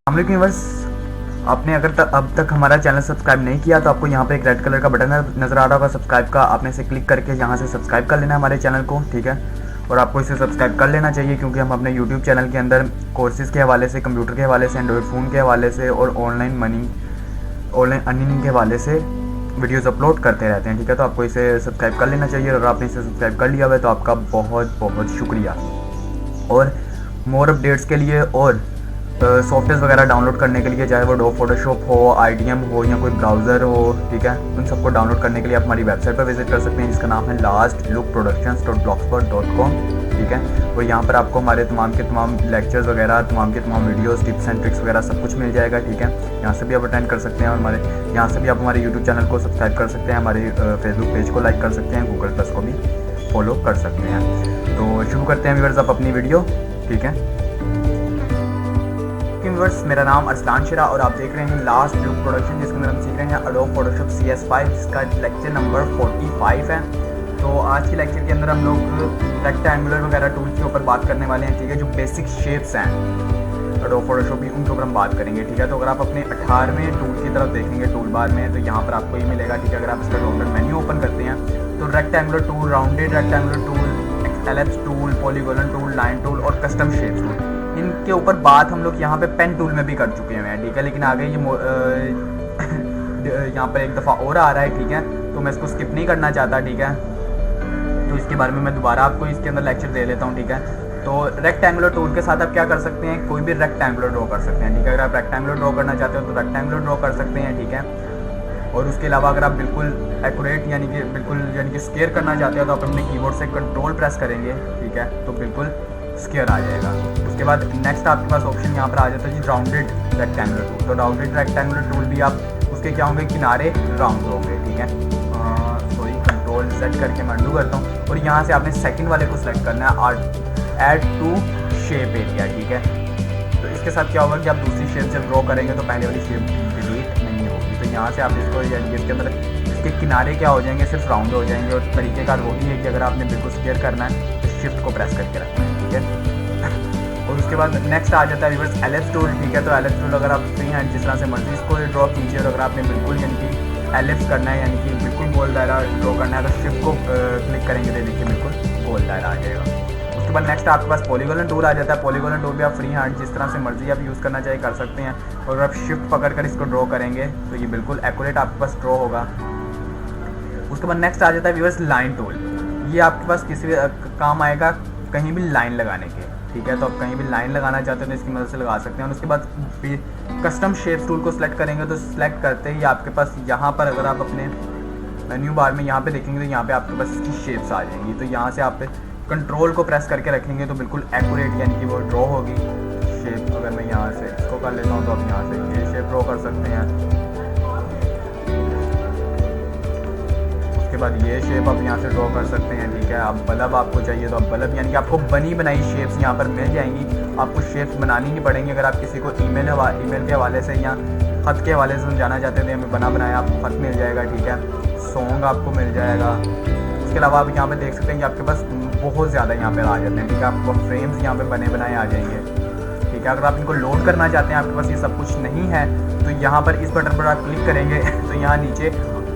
हमने व्यूअर्स, आपने अगर अब तक हमारा चैनल सब्सक्राइब नहीं किया तो आपको यहाँ पे एक रेड कलर का बटन नज़र आ रहा होगा सब्सक्राइब का, आपने इसे क्लिक करके यहाँ से सब्सक्राइब कर लेना है हमारे चैनल को, ठीक है। और आपको इसे सब्सक्राइब कर लेना चाहिए क्योंकि हम अपने यूट्यूब चैनल के अंदर कोर्सेज़ के हवाले से, कंप्यूटर के हवाले से, एंड्रॉयड फ़ोन के हवाले से और ऑनलाइन अर्निंग के हवाले से वीडियोज़ अपलोड करते रहते हैं, ठीक है। तो आपको इसे सब्सक्राइब कर लेना चाहिए और आपने इसे सब्सक्राइब कर लिया हुआ है तो आपका बहुत बहुत शुक्रिया। और मोर अपडेट्स के लिए और सॉफ्टवेयर वगैरह डाउनलोड करने के लिए, चाहे वो डो फोटोशॉप हो, IDM हो या कोई ब्राउज़र हो, ठीक है, उन सबको डाउनलोड करने के लिए आप हमारी वेबसाइट पर विजिट कर सकते हैं जिसका नाम है lastlookproductions.blogspot.com, ठीक है। और यहाँ पर आपको हमारे तमाम के तमाम लेक्चर्स वगैरह, तमाम के तमाम वीडियोस, टिप्स एंड ट्रिक्स वगैरह सब कुछ मिल जाएगा, ठीक है। यहाँ से भी आप अटेंड कर सकते हैं और यहाँ से भी आप हमारे यूट्यूब चैनल को सब्सक्राइब कर सकते हैं, हमारे फेसबुक पेज को लाइक कर सकते हैं, गूगल प्लस को भी फॉलो कर सकते हैं। तो शुरू करते हैं व्यूअर्स आप अपनी वीडियो, ठीक है। व्यूअर्स, मेरा नाम अरसलान शिरा और आप देख रहे हैं लास्ट लुक प्रोडक्शन, जिसके अंदर हम सीख रहे हैं एडोब फोटोशॉप CS5, जिसका लेक्चर नंबर 45 है। तो आज के लेक्चर के अंदर हम लोग रेक्टेंगुलर वगैरह टूल के ऊपर बात करने वाले हैं, ठीक है। जो बेसिक शेप्स हैं एडोब फोटोशॉप की, उनके ऊपर हम बात करेंगे, ठीक है। तो अगर आप अपने 18वें टूल की तरफ देखेंगे टूल बार में, तो यहाँ पर आपको ये मिलेगा, ठीक है। अगर आप इसका ड्रॉप मेन्यू ओपन करते हैं तो rectangular tool, rounded rectangular tool, ellipse tool, polygonal tool, line tool और कस्टम शेप्स टूल, इनके ऊपर बात हम लोग यहाँ पे पेन टूल में भी कर चुके हैं, ठीक है। लेकिन आगे ये यहाँ पर एक दफ़ा और आ रहा है, ठीक है। तो मैं इसको स्किप नहीं करना चाहता, ठीक है। तो इसके बारे में मैं दोबारा आपको इसके अंदर लेक्चर दे लेता हूँ, ठीक है। तो रेक्टेंगुलर टूल के साथ आप क्या कर सकते हैं, कोई भी रेक्टेंगुलर ड्रॉ कर सकते हैं, ठीक है। अगर आप रेक्टेंगुलर ड्रॉ करना चाहते हो तो रेक्टेंगुलर ड्रॉ कर सकते हैं, ठीक है। और उसके अलावा अगर आप बिल्कुल एक्यूरेट यानी कि स्क्वायर करना चाहते हो तो आप अपने कीबोर्ड से कंट्रोल प्रेस करेंगे, ठीक है, तो बिल्कुल स्क्वायर आ जाएगा। उसके बाद नेक्स्ट आपके पास ऑप्शन यहाँ पर आ जाता है जी राउंडेड रेक्टेंगुलर टूल। तो राउंडेड रेक्टेंगुलर टूल भी आप उसके क्या होंगे, किनारे राउंड होंगे, ठीक है। सॉरी, कंट्रोल सेट करके मैं अंडू करता हूँ और यहाँ से आपने सेकंड वाले को सिलेक्ट करना है, ऐड टू शेप एरिया, ठीक है। तो इसके साथ क्या होगा कि आप दूसरी शेप जब ड्रॉ करेंगे तो पहले वाली शेप डिलीट नहीं होगी। तो यहाँ से आप इसको इसके अंदर इसके किनारे क्या हो जाएंगे, सिर्फ राउंड हो जाएंगे। और तरीक़ेकार वही है कि अगर आपने बिल्कुल स्क्वायर करना है तो शिफ्ट को प्रेस करके रखना है, ठीक है। और उसके बाद नेक्स्ट आ जाता है रिवर्स एलिप्स टूल, ठीक है। तो एलिप्स टूल अगर आप फ्री हैंड जिस तरह से मर्जी इसको ड्रॉ कीजिए, और अगर आपने बिल्कुल यानी कि एलिप्स करना है, यानी कि बिल्कुल गोल दायरा ड्रॉ करना है, तो शिफ्ट को क्लिक करेंगे तो देखिए बिल्कुल गोल दायरा आ जाएगा। उसके बाद नेक्स्ट आपके पास पॉलीगोनल टूल आ जाता है। पॉलीगोनल टूल भी आप फ्री हैंड जिस तरह से मर्जी आप यूज़ करना चाहिए कर सकते हैं। और अगर आप शिफ्ट पकड़ कर इसको ड्रॉ करेंगे तो ये बिल्कुल एक्यूरेट आपके पास ड्रॉ होगा। उसके बाद नेक्स्ट आ जाता है व्यूअर्स लाइन टूल। ये आपके पास किसी भी काम आएगा कहीं भी लाइन लगाने के, ठीक है। तो आप कहीं भी लाइन लगाना चाहते हैं तो इसकी मदद से लगा सकते हैं। और उसके बाद कस्टम शेप्स टूल को सिलेक्ट करेंगे तो सिलेक्ट करते ही आपके पास यहाँ पर अगर आप अपने मेन्यू बार में यहाँ पे देखेंगे तो यहाँ पे आपके पास इसकी शेप्स आ जाएंगी। तो यहाँ से आप कंट्रोल को प्रेस करके रखेंगे तो बिल्कुल एक्यूरेट यानी कि वो ड्रॉ होगी शेप। अगर मैं यहाँ से इसको कर लेता हूँ तो आप यहाँ से ये शेप ड्रॉ कर सकते हैं। उसके बाद ये शेप आप यहाँ से ड्रॉ कर सकते हैं, ठीक है। आप बल्ब आपको चाहिए तो आप बल्ब यानी कि आपको बनी बनाई शेप्स यहाँ पर मिल जाएंगी, आपको शेप्स बनानी नहीं पड़ेंगी। अगर आप किसी को ईमेल के हवाले से या ख़त के हवाले से समझाना चाहते हैं तो हमें बना बनाया आपको ख़त मिल जाएगा, ठीक है। सॉन्ग आपको मिल जाएगा। उसके अलावा आप यहाँ पे देख सकते हैं कि आपके पास बहुत ज़्यादा यहाँ पे आ जाते हैं, ठीक है। आपको फ्रेम्स यहाँ पे बने बनाए आ जाएंगे, ठीक है। अगर आप इनको लोड करना चाहते हैं, आपके पास ये सब कुछ नहीं है, तो यहाँ पर इस बटन पर आप क्लिक करेंगे तो यहाँ नीचे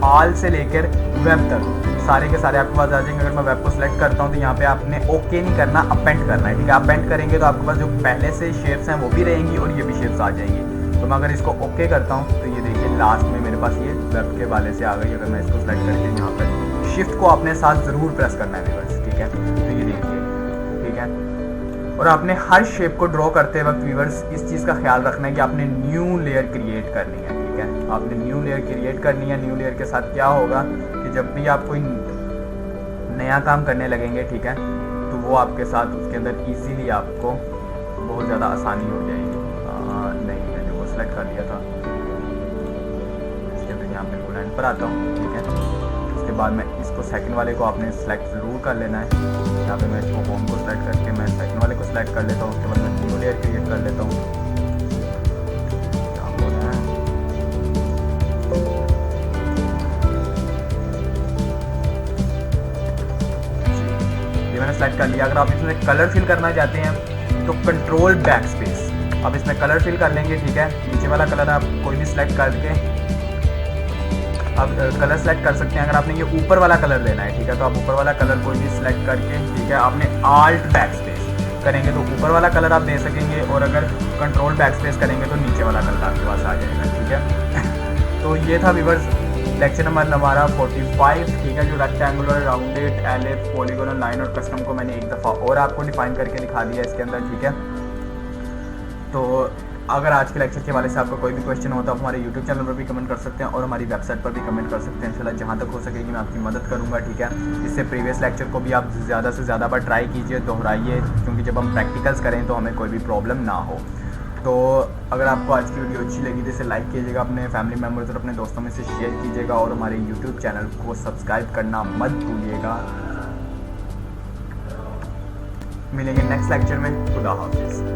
ऑल से लेकर वेब तक सारे के सारे आपके पास आ जाएंगे। अगर मैं वेब को सिलेक्ट करता हूँ तो यहाँ पे आपने ओके नहीं करना, अपेंड करना है, ठीक है। अपेंड करेंगे तो आपके पास जो पहले से शेप्स हैं वो भी रहेंगी और ये भी शेप्स आ जाएंगी। तो मैं अगर इसको ओके करता हूँ तो ये देखिए लास्ट में मेरे पास ये वेब के वाले से आ गई। अगर मैं इसको सिलेक्ट करके यहाँ पर शिफ्ट को अपने साथ ज़रूर प्रेस करना है व्यूअर्स, ठीक है। तो ये देखिए, ठीक है। और आपने हर शेप को ड्रॉ करते वक्त व्यूअर्स इस चीज़ का ख्याल रखना है कि आपने न्यू लेयर क्रिएट करनी है, ठीक है। आपने न्यू लेयर क्रिएट करनी है। न्यू लेयर के साथ क्या होगा कि जब भी आप कोई नया काम करने लगेंगे, ठीक है, तो वो आपके साथ उसके अंदर इजीली आपको बहुत ज़्यादा आसानी हो जाएगी। नहीं, मैंने वो सिलेक्ट कर लिया था, इसके अंदर यहाँ बिल्कुल एंड पर आता हूँ, ठीक है। उसके बाद मैं इसको सेकंड वाले को आपने सेलेक्ट ज़रूर कर लेना है। यहाँ पे मैं इसको होम को सिलेक्ट करके मैं सेकंड वाले को सिलेक्ट कर लेता हूँ। उसके बाद मैं न्यू लेयर क्रिएट कर लेता हूँ। ये मैंने सेलेक्ट कर लिया। अगर आप इसमें कलर फिल करना चाहते हैं तो कंट्रोल बैक स्पेस अब इसमें कलर फिल कर लेंगे, ठीक है। नीचे वाला कलर आप कोई भी सिलेक्ट करके अब कलर सेलेक्ट कर सकते हैं। अगर आपने ये ऊपर वाला कलर लेना है, ठीक है, तो आप ऊपर वाला कलर कोई भी सिलेक्ट करके, ठीक है, आपने आल्ट बैक स्पेस करेंगे तो ऊपर वाला कलर आप दे सकेंगे, और अगर कंट्रोल बैक स्पेस करेंगे तो नीचे वाला कलर आपके पास आ जाएगा, ठीक है। तो ये था व्यूअर्स लेक्चर नंबर हमारा 45, ठीक है, जो rectangular, rounded, ellipse, polygonal, line और कस्टम को मैंने एक दफ़ा और आपको डिफाइन करके दिखा दिया इसके अंदर, ठीक है। तो अगर आज के लेक्चर के हवाले से आपका कोई भी क्वेश्चन हो तो आप हमारे यूट्यूब चैनल पर भी कमेंट कर सकते हैं और हमारी वेबसाइट पर भी कमेंट कर सकते हैं। इंशाल्लाह जहाँ तक हो सकेगी मैं आपकी मदद करूँगा, ठीक है। इससे प्रीवियस लेक्चर को भी आप ज़्यादा से ज़्यादा बार ट्राई कीजिए, दोहराइए, क्योंकि जब हम प्रैक्टिकल्स करें तो हमें कोई भी प्रॉब्लम ना हो। तो अगर आपको आज की वीडियो अच्छी लगी तो इसे लाइक कीजिएगा, अपने फैमिली मेम्बर्स और अपने दोस्तों में से शेयर कीजिएगा, और हमारे यूट्यूब चैनल को सब्सक्राइब करना मत भूलिएगा। मिलेंगे नेक्स्ट लेक्चर में। खुदा हाफिज़।